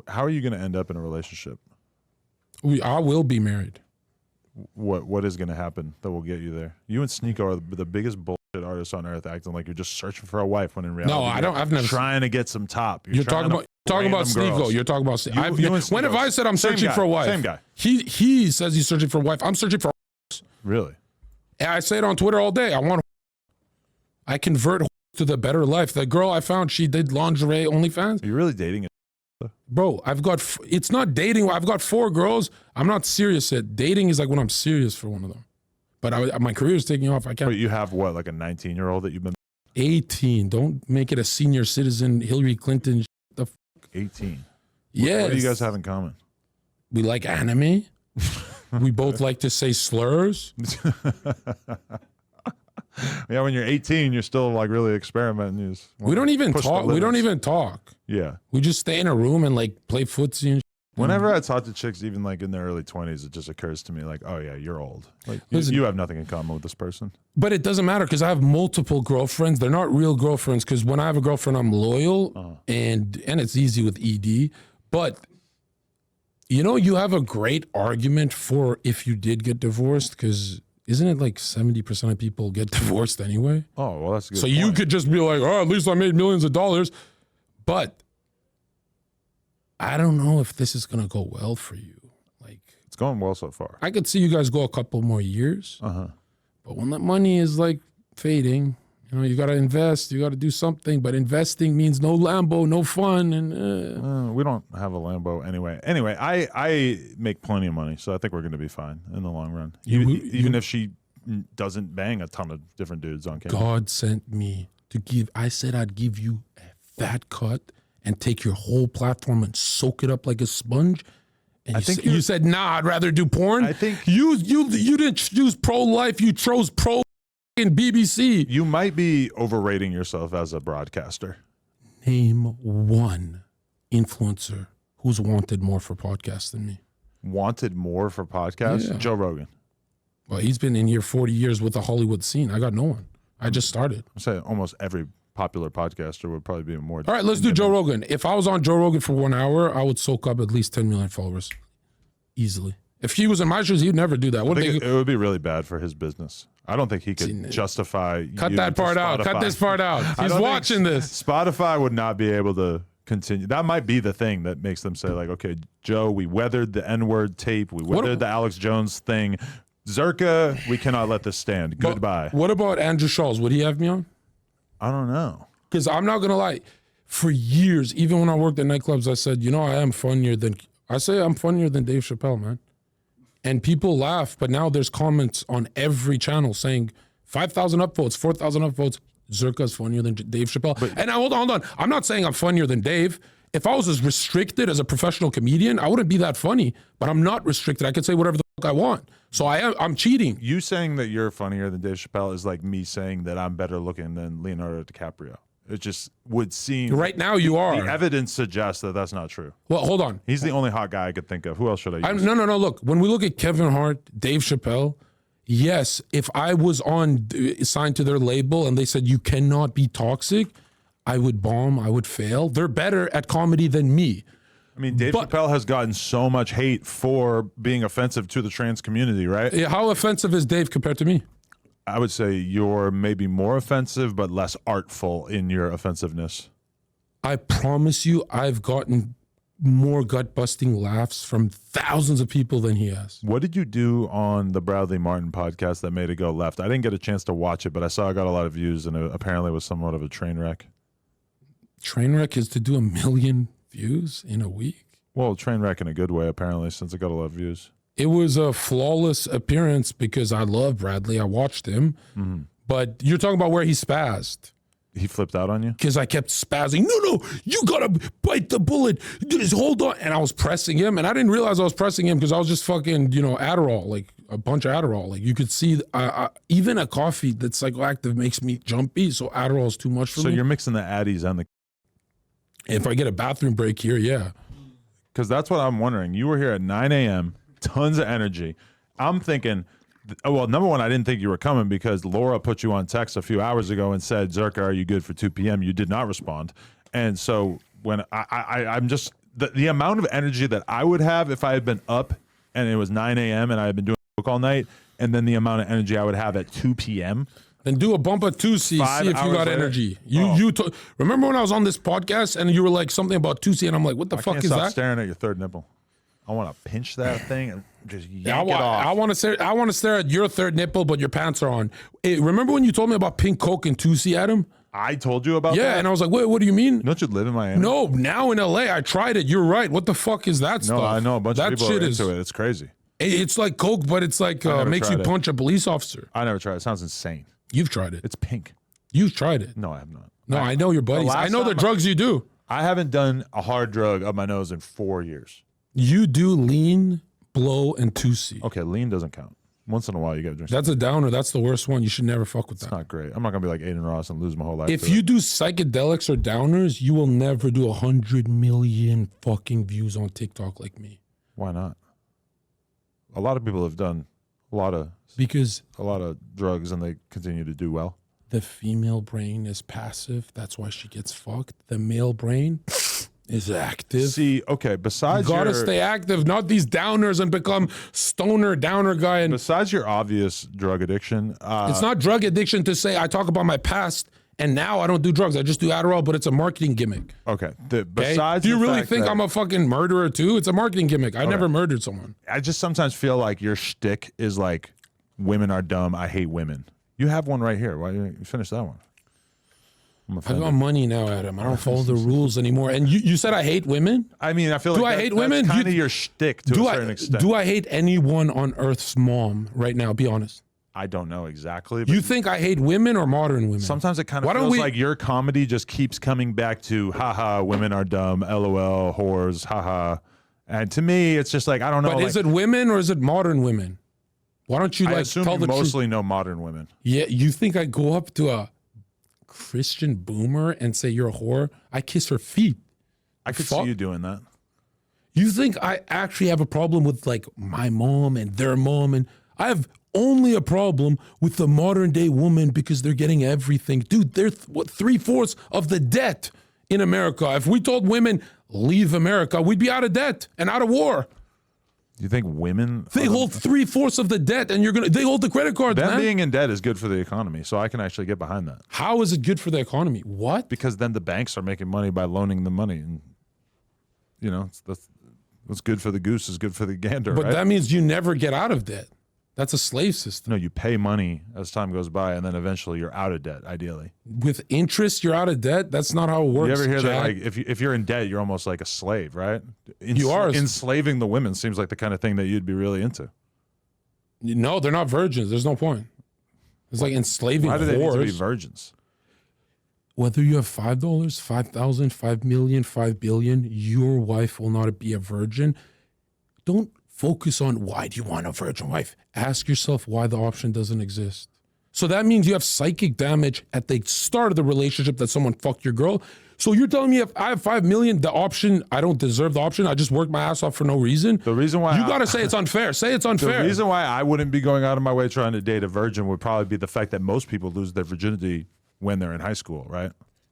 How are you going to end up in a relationship? I will be married. What is going to happen that will get you there? You and Sneeko are the biggest bullshit artists on earth, acting like you're just searching for a wife when in reality, No, I don't. I've never trying to get some top. You're talking about Sneeko. You're talking about when have I said I'm searching for a wife? Same guy. He says he's searching for a wife. I'm searching for. Really? And I say it on Twitter all day. I convert to the better life. The girl I found, she did lingerie OnlyFans. Are you really dating? Bro, it's not dating. I've got 4 girls. I'm not serious yet. Dating is like when I'm serious for one of them. But my career is taking off. I can't. But you have what, like a 19-year-old that you've been? 18. Don't make it a senior citizen, Hillary Clinton. 18. Yes. What do you guys have in common? We like anime. We both like to say slurs. Yeah, when you're 18, you're still like really experimenting. We don't even talk. We don't even talk. Yeah. We just stay in a room and like play footsie and Whenever I talk to chicks, even like in their early 20s, it just occurs to me like, oh yeah, you're old. Like Listen, you have nothing in common with this person. But it doesn't matter because I have multiple girlfriends. They're not real girlfriends because when I have a girlfriend, I'm loyal and it's easy with ED. But you have a great argument for if you did get divorced because isn't it like 70% of people get divorced anyway? Oh, well, that's a good So point. you could just be like, oh, at least I made millions of dollars. But I don't know if this is going to go well for you. Like, it's going well so far. I could see you guys go a couple more years. But when that money is like fading, you got to invest, you got to do something. But investing means no Lambo, no fun. And we don't have a Lambo anyway. Anyway, I make plenty of money, so I think we're going to be fine in the long run. Even if she doesn't bang a ton of different dudes on camera. God sent me to give, I said I'd give you a fat cut and take your whole platform and soak it up like a sponge. And you said, nah, I'd rather do porn. I think you didn't choose pro-life, you chose pro in BBC. You might be overrating yourself as a broadcaster. Name one influencer who's wanted more for podcasts than me. Wanted more for podcasts? Yeah. Joe Rogan. Well, he's been in here 40 years with the Hollywood scene. I got no one. I just started. I'm saying almost every popular podcaster would probably be more. All right, let's do Joe Rogan. If I was on Joe Rogan for 1 hour, I would soak up at least 10 million followers. Easily. If he was in my shoes, he'd never do that. It would be really bad for his business. I don't think he could justify. Cut that part out. Cut this part out. He's watching this. Spotify would not be able to continue. That might be the thing that makes them say like, okay, Joe, we weathered the N-word tape. We weathered the Alex Jones thing. Zherka, we cannot let this stand. Goodbye. What about Andrew Schulz? Would he have me on? I don't know. Because I'm not going to lie. For years, even when I worked at nightclubs, I said, I'm funnier than Dave Chapelle, man. And people laugh, but now there's comments on every channel saying 5,000 upvotes, 4,000 upvotes. Zherka's funnier than Dave Chapelle. And hold on. I'm not saying I'm funnier than Dave. If I was as restricted as a professional comedian, I wouldn't be that funny. But I'm not restricted. I could say whatever the fuck I want. So I'm cheating. You saying that you're funnier than Dave Chapelle is like me saying that I'm better looking than Leonardo DiCaprio. It just would seem... Right now you are. The evidence suggests that that's not true. Well, hold on. He's the only hot guy I could think of. Who else should I use? No. Look, when we look at Kevin Hart, Dave Chappelle, yes, if I was signed to their label and they said you cannot be toxic, I would bomb, I would fail. They're better at comedy than me. I mean, Dave Chapelle has gotten so much hate for being offensive to the trans community, right? How offensive is Dave compared to me? I would say you're maybe more offensive, but less artful in your offensiveness. I promise you, I've gotten more gut-busting laughs from thousands of people than he has. What did you do on the Bradley Martin podcast that made it go left? I didn't get a chance to watch it, but I saw it got a lot of views, and it apparently was somewhat of a train wreck. Train wreck is to do 1 million views in a week? Well, train wreck in a good way, apparently, since it got a lot of views. It was a flawless appearance because I love Bradley. I watched him. But you're talking about where he spazzed. He flipped out on you? Because I kept spazzing. No, you got to bite the bullet. Just hold on. And I was pressing him. And I didn't realize I was pressing him because I was just fucking, Adderall, like a bunch of Adderall. Like you could see, even a coffee that's psychoactive makes me jumpy. So Adderall is too much for me. So you're mixing the Addies and the... If I get a bathroom break here, yeah. Because that's what I'm wondering. You were here at 9 a.m., tons of energy. I'm thinking, well, number one, I didn't think you were coming because Laura put you on text a few hours ago and said, Zherka, are you good for 2 p.m.? You did not respond. And so when I'm just the amount of energy that I would have if I had been up and it was 9 a.m. and I had been doing coke all night, and then the amount of energy I would have at 2 p.m. Then do a bump of 2C, see if you got energy. Remember when I was on this podcast and you were like something about 2C, and I'm like, what the fuck is that? I can't stop staring at your third nipple. I want to pinch that thing and just yank it off. I want to stare at your third nipple, but your pants are on. Hey, remember when you told me about pink coke and 2C, Adam? I told you about that? Yeah, and I was like, wait, what do you mean? Don't you live in Miami? No, now in LA, I tried it. You're right. What the fuck is that stuff? No, I know a bunch of people are into it. It's crazy. It's like coke, but it's like makes you punch a police officer. I never tried it. It sounds insane. You've tried it. It's pink. You've tried it. No, I have not. No, I know your buddies. I know the drugs you do. I haven't done a hard drug up my nose in 4 years. You do lean, blow, and 2C. Okay, lean doesn't count. Once in a while, you got to drink. That's a downer. That's the worst one. You should never fuck with that. It's not great. I'm not going to be like Aiden Ross and lose my whole life. If you do psychedelics or downers, you will never do 100 million fucking views on TikTok like me. Why not? A lot of people have done a lot of drugs and they continue to do well. The female brain is passive. That's why she gets fucked. The male brain is active. See, okay, besides you gotta stay active, not these downers and become stoner downer guy. And besides your obvious drug addiction, it's not drug addiction to say I talk about my past and now I don't do drugs. I just do Adderall, but it's a marketing gimmick. Okay. Besides, do you really think I'm a fucking murderer too? It's a marketing gimmick. I never murdered someone. I just sometimes feel like your shtick is like, women are dumb. I hate women. You have one right here. Why don't you finish that one? I got money now, Adam. I don't follow the rules anymore. And you said I hate women? I mean, I feel like I hate women? Kind of your shtick to a certain extent. Do I hate anyone on Earth's mom right now? Be honest. I don't know exactly. You think I hate women or modern women? Sometimes it kind of feels like your comedy just keeps coming back to, haha, women are dumb, LOL, whores, haha. And to me, it's just like, I don't know. But is it women or is it modern women? Why don't you I assume tell you the truth? mostly know modern women. Yeah, you think I go up to a Christian boomer and say you're a whore? I kiss her feet. I could see you doing that. You think I actually have a problem with like my mom and their mom? And I have only a problem with the modern day woman because they're getting everything. Dude, they're 3/4 of the debt in America. If we told women, leave America, we'd be out of debt and out of war. You think women? They hold 3/4 of the debt, and they hold the credit cards. Them being in debt is good for the economy, so I can actually get behind that. How is it good for the economy? What? Because then the banks are making money by loaning them money, and you know what's good for the goose is good for the gander. But right? that means you never get out of debt. That's a slave system. No, you pay money as time goes by, and then eventually you're out of debt. Ideally, with interest, you're out of debt. That's not how it works. You ever hear Jack? that? Like, if you're in debt, you're almost like a slave, right? You are enslaving the women. Seems like the kind of thing that you'd be really into. No, they're not virgins. There's no point. It's like enslaving. Why do they whores. need to be virgins? Whether you have $5, $5,000, $5 million, $5 billion, your wife will not be a virgin. Don't focus on why do you want a virgin wife. Ask yourself why the option doesn't exist. So that means you have psychic damage at the start of the relationship that someone fucked your girl. So you're telling me if I have 5 million, the option, I don't deserve the option. I just worked my ass off for no reason. The reason why you got to say it's unfair. Say it's unfair. The reason why I wouldn't be going out of my way trying to date a virgin would probably be the fact that most people lose their virginity when they're in high school, right?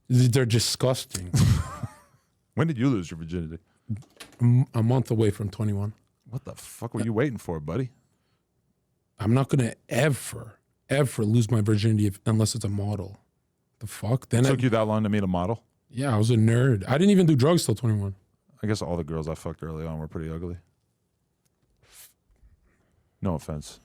They're disgusting. When did you lose your virginity? A month away from 21. What the fuck were you waiting for, buddy? I'm not going to ever lose my virginity unless it's a model. The fuck? Then it took you that long to meet a model? Yeah, I was a nerd. I didn't even do drugs till 21. I guess all the girls I fucked early on were pretty ugly. No offense.